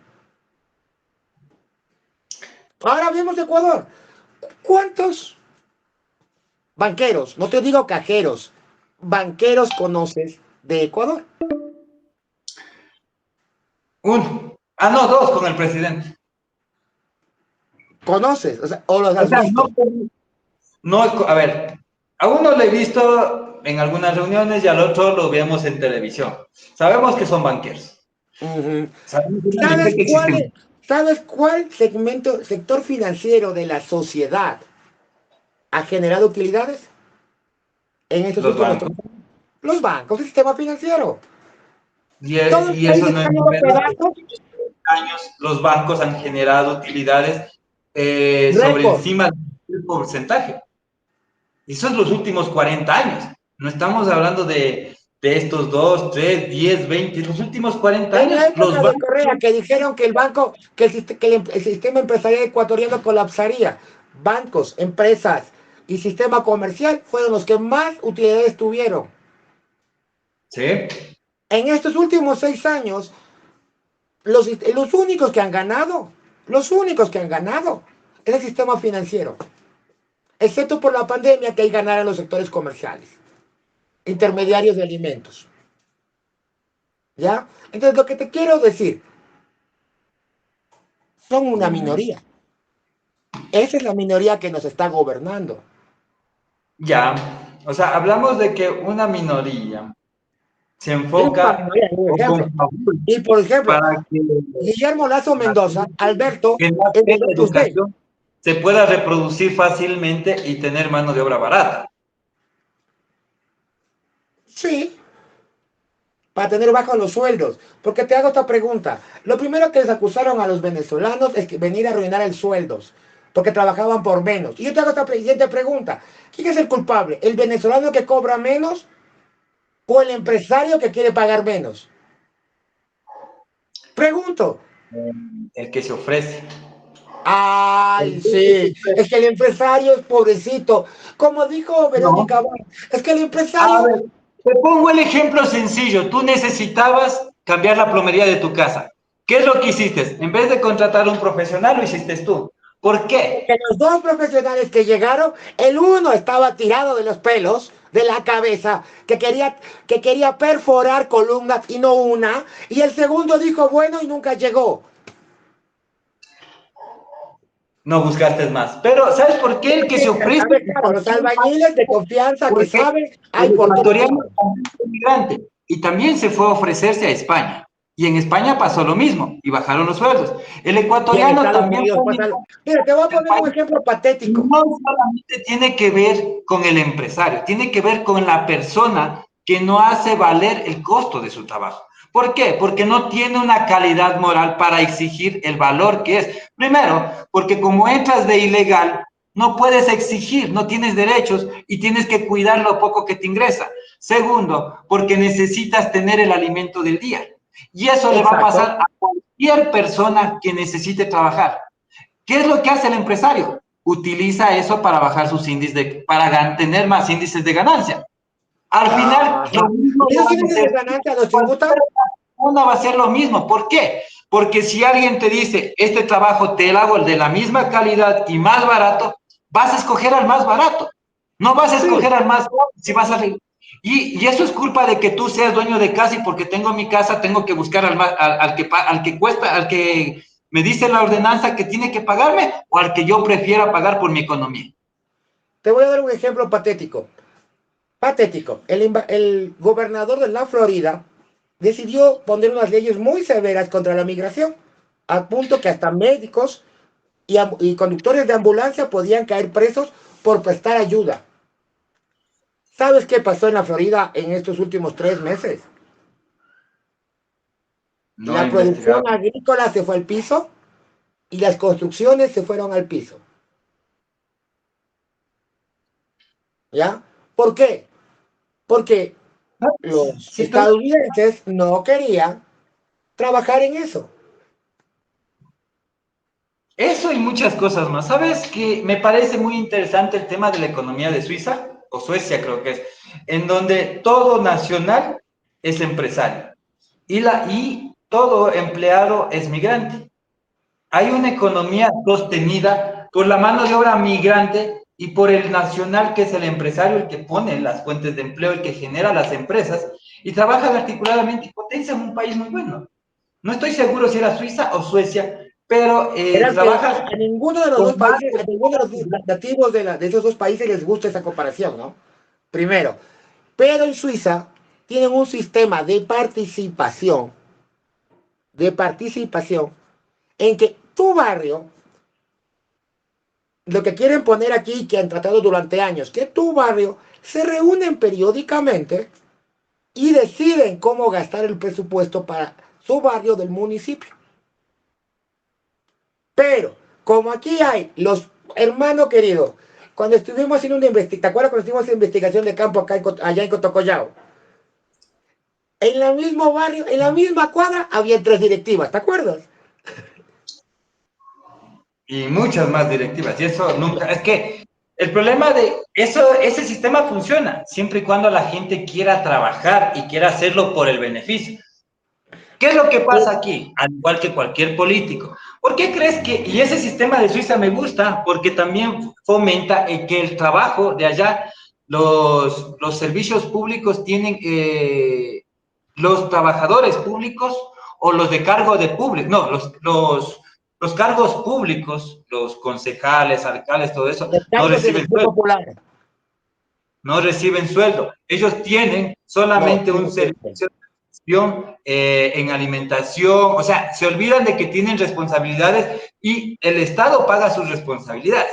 Ahora vemos Ecuador. ¿Cuántos banqueros, no te digo cajeros, banqueros conoces de Ecuador? Uno. Ah, no, dos con el presidente. ¿Conoces? O sea, o los O has sea, visto. no, a ver, a uno lo he visto en algunas reuniones y al otro lo vemos en televisión. Sabemos que son banqueros. Ujú. Sabemos ¿Sabes que cuál existen. ¿Sabes cuál sector financiero de la sociedad ha generado utilidades en estos Los últimos 3 bancos. años? Los bancos, el sistema financiero. Todos los Y eso países no es han ido novedad. pedazos, Años los bancos han generado utilidades sobre récord. encima del porcentaje. Y eso es los últimos 40 años. No estamos hablando de estos 2, 3, 10, 20. Los últimos 40 En la años, los época de bancos. Correa, que dijeron que el banco, el sistema empresarial ecuatoriano colapsaría, bancos, empresas y sistema comercial fueron los que más utilidades tuvieron. ¿Sí? En estos últimos 6 años, los únicos que han ganado es el sistema financiero, excepto por la pandemia que ahí ganaron los sectores comerciales, intermediarios de alimentos. ¿Ya? Entonces, lo que te quiero decir, son una minoría. Esa es la minoría que nos está gobernando. Ya. O sea, hablamos de que una minoría se Es una enfoca minoría, un o ejemplo. confabula Y por ejemplo, para que Guillermo Lazo Mendoza, Alberto, que no es tenga de usted. educación se pueda reproducir fácilmente y tener mano de obra barata. Sí, para tener bajos los sueldos. Porque te hago esta pregunta. Lo primero que les acusaron a los venezolanos es que venir a arruinar el sueldos, porque trabajaban por menos. Y yo te hago esta siguiente pregunta. ¿Quién es el culpable? ¿El venezolano que cobra menos o el empresario que quiere pagar menos? Pregunto. El que se ofrece. Ay, sí, es que el empresario es pobrecito. Como dijo No. Verónica Abad, es que el A empresario, ver, te pongo el ejemplo sencillo. Tú necesitabas cambiar la plomería de tu casa. ¿Qué es lo que hiciste? En vez de contratar a un profesional, lo hiciste tú. ¿Por qué? que los dos profesionales que llegaron, el uno estaba tirado de los pelos, de la cabeza, que quería perforar columnas y no una, y el segundo dijo bueno y nunca llegó. No buscaste más. Pero, ¿sabes por qué el que se ofrece? A ver, claro, los albañiles de confianza que Porque saben, hay el por todos ecuatoriano lados. también fue migrante y también se fue a ofrecerse a España. Y en España pasó lo mismo y bajaron los sueldos. El Y en ecuatoriano Estados también Unidos fue pasa. migrante Mira, te voy a del poner un país. ejemplo patético. No solamente tiene que ver con el empresario, tiene que ver con la persona que no hace valer el costo de su trabajo. ¿Por qué? Porque no tiene una calidad moral para exigir el valor que es. Primero, porque como entras de ilegal, no puedes exigir, no tienes derechos y tienes que cuidar lo poco que te ingresa. Segundo, porque necesitas tener el alimento del día. Y eso le va a Exacto. pasar a cualquier persona que necesite trabajar. ¿Qué es lo que hace el empresario? Utiliza eso para bajar sus índices, para tener más índices de ganancia. Al final, lo Ajá. mismo ¿Y lo esos van a índices de hacer. ganancia los Cualquier tributan? persona va a hacer lo mismo. ¿Por qué? Porque si alguien te dice, este trabajo te lo hago de la misma calidad y más barato, vas a escoger al más barato. No vas a Sí. escoger al más barato si vas a... Y eso es culpa de que tú seas dueño de casa y porque tengo mi casa tengo que buscar al que cuesta, al que me dice la ordenanza que tiene que pagarme o al que yo prefiera pagar por mi economía. Te voy a dar un ejemplo patético. Patético. El gobernador de la Florida decidió poner unas leyes muy severas contra la migración, al punto que hasta médicos y conductores de ambulancia podían caer presos por prestar ayuda. ¿Sabes qué pasó en la Florida en estos últimos 3 meses? No he La producción investigado. agrícola se fue al piso y las construcciones se fueron al piso. ¿Ya? ¿Por qué? Porque los Si tú, estadounidenses no querían trabajar en eso. eso y muchas cosas más. ¿Sabes que me parece muy interesante el tema de la economía de Suiza, o Suecia creo que es, en donde todo nacional es empresario y todo empleado es migrante? Hay una economía sostenida por la mano de obra migrante y por el nacional, que es el empresario, el que pone las fuentes de empleo, el que genera las empresas y trabajan articuladamente y potencian un país muy bueno. No estoy seguro si era Suiza o Suecia, pero Verás que trabajan a ninguno de los con dos más países, a ninguno de los nativos de esos dos países les gusta esa comparación, ¿no? Primero. Pero en Suiza tienen un sistema de participación de participación en que tu barrio, lo que quieren poner aquí, que han tratado durante años, que tu barrio se reúnen periódicamente y deciden cómo gastar el presupuesto para su barrio del municipio. Pero, como aquí hay los hermanos queridos, cuando estuvimos haciendo una investigación, ¿te acuerdas cuando estuvimos haciendo investigación de campo acá allá en Cotocollao? En el mismo barrio, en la misma cuadra, había 3 directivas, ¿te acuerdas? Y muchas más directivas. Y eso nunca, es que el problema de eso, ese sistema funciona siempre y cuando la gente quiera trabajar y quiera hacerlo por el beneficio. ¿Qué es lo que pasa aquí? Al igual que cualquier político. ¿Por qué crees que, y ese sistema de Suiza me gusta, porque también fomenta que el trabajo de allá, los servicios públicos tienen, los trabajadores públicos o los de cargo de público, no, los cargos públicos, los concejales, alcaldes, todo eso, Los no cargos de reciben elección sueldo. popular. No reciben sueldo. Ellos tienen solamente un servicio en alimentación, o sea, se olvidan de que tienen responsabilidades y el Estado paga sus responsabilidades,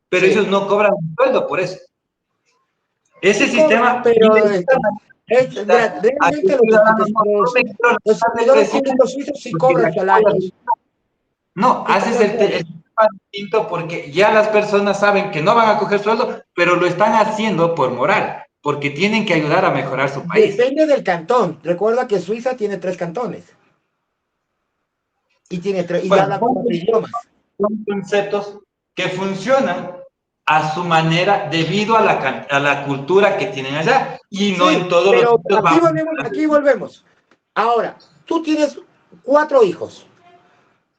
pero Sí. ellos no cobran un sueldo por eso. Ese Sí cobran, sistema pero a que realmente el ciudadano no me quiero los dejar de servidores presionar, públicos suizos sí porque de cobran aquí voy salarios. no, Sí haces cobran el salarios. sistema distinto porque ya las personas saben que no van a coger sueldo, pero lo están haciendo por moral, porque tienen que ayudar a mejorar su país. Depende del cantón. Recuerda que Suiza tiene 3 cantones. Y Bueno, hablan 4 idiomas. son conceptos que funcionan a su manera debido a la cultura que tienen allá y no Sí, en todos los pero sitios va a funcionar. aquí volvemos. Ahora, tú tienes 4 hijos.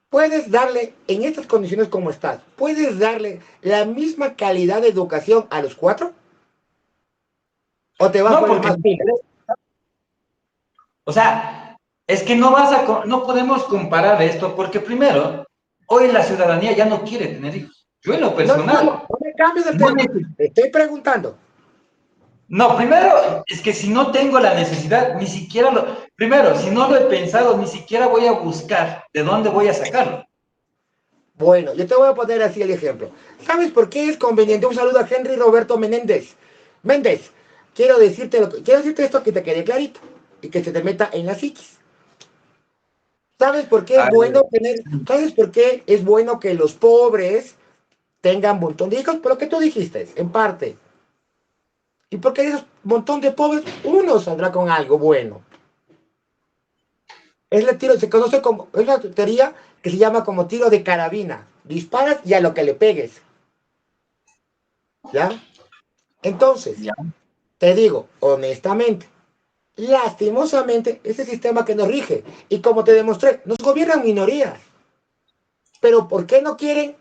Puedes darle, en estas condiciones como estás, puedes darle la misma calidad de educación a los 4 o te vas No, por el porque, más fino. o sea, es que no podemos comparar esto porque primero, hoy la ciudadanía ya no quiere tener hijos. Yo en lo No, no, personal, no me cambies el no tema. Te estoy preguntando. no, primero, es que si no tengo la necesidad, ni siquiera primero, si no lo he pensado, ni siquiera voy a buscar de dónde voy a sacarlo. Bueno, yo te voy a poner así el ejemplo. ¿Sabes por qué es conveniente? Un saludo a Henry Roberto Menéndez. Méndez, quiero decirte esto que te quede clarito y que se te meta en la psiquis. ¿Sabes por qué es A ver, bueno sabes por qué es bueno que los pobres tengan un montón de hijos? Por lo que tú dijiste, en parte. Y porque de esos montón de pobres, uno saldrá con algo bueno. Se conoce como, es una teoría que se llama como tiro de carabina. Disparas y a lo que le pegues. ¿Ya? Entonces, ya. te digo, honestamente, lastimosamente, ese sistema que nos rige, y como te demostré, nos gobiernan minorías. Pero ¿por qué no quieren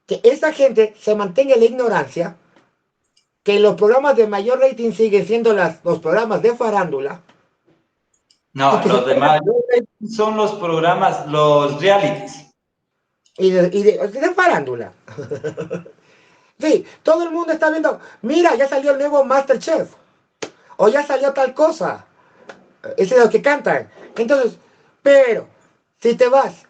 que esa gente se mantenga en la ignorancia? Que los programas de mayor rating siguen siendo los programas de farándula. Y No, que se los tengan, demás son los programas, los realities. de farándula. Sí, todo el mundo está viendo, mira, ya salió el nuevo Masterchef, o ya salió tal cosa. Ese es lo que cantan. Entonces, pero, si te vas,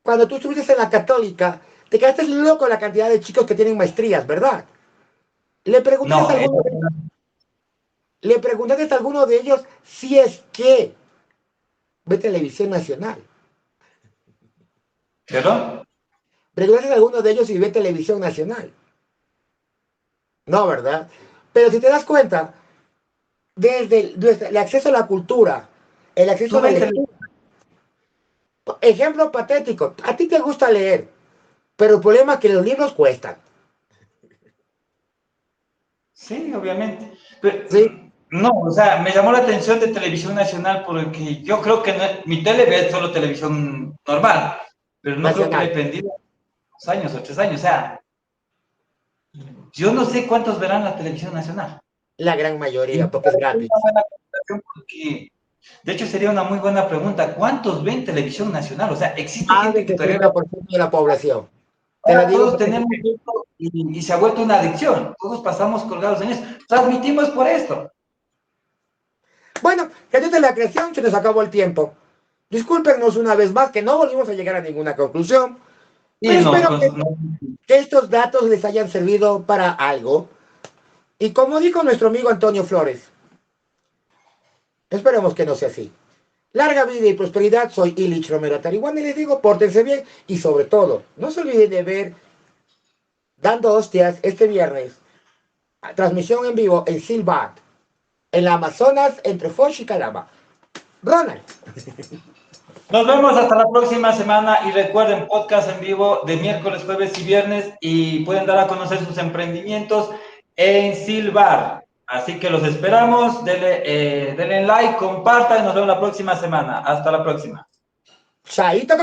cuando tú estuviste en la católica, te quedaste loco la cantidad de chicos que tienen maestrías, ¿verdad? Le preguntaste a No, alguno de, le preguntaste a alguno de ellos si es que ve televisión nacional. ¿perdón? Preguntaste a alguno de ellos si ve televisión nacional. No, ¿verdad? Pero si te das cuenta, desde el acceso a la cultura, el acceso ¿Tú a la ves lectura, ejemplo patético, a ti te gusta leer, pero el problema es que los libros cuestan. Sí, obviamente. Pero, ¿Sí? no, o sea, me llamó la atención de Televisión Nacional porque yo creo que mi tele ve solo televisión normal, pero no creo que le he Nacional. prendido 2 años o 3 años. O sea, yo no sé cuántos verán la Televisión Nacional. La gran Y me mayoría, porque es parece una gratis. buena conversación porque, de hecho, sería una muy buena pregunta. ¿Cuántos ven Televisión Nacional? O sea, existe Más gente del que todavía ve. 60% de la población. Te lo Ahora digo todos porque tenemos esto y se ha vuelto una adicción. Todos pasamos colgados en eso. Transmitimos por esto. bueno, que desde la creación se nos acabó el tiempo. Discúlpenos una vez más que no volvimos a llegar a ninguna conclusión, Y pero nos, espero que, nos- que estos datos les hayan servido para algo. Y como dijo nuestro amigo Antonio Flores, esperemos que no sea así. Larga vida y prosperidad, soy Illich Romero Atarihuana y les digo, pórtense bien y sobre todo, no se olviden de ver Dando Hostias este viernes, transmisión en vivo en Silvat, en la Amazonas, entre Foch y Calama. Ronald. nos vemos hasta la próxima semana y recuerden podcast en vivo de miércoles, jueves y viernes y pueden dar a conocer sus emprendimientos en Silvar. Así que los esperamos, denle like, compartan y nos vemos la próxima semana. Hasta la próxima. Chaito.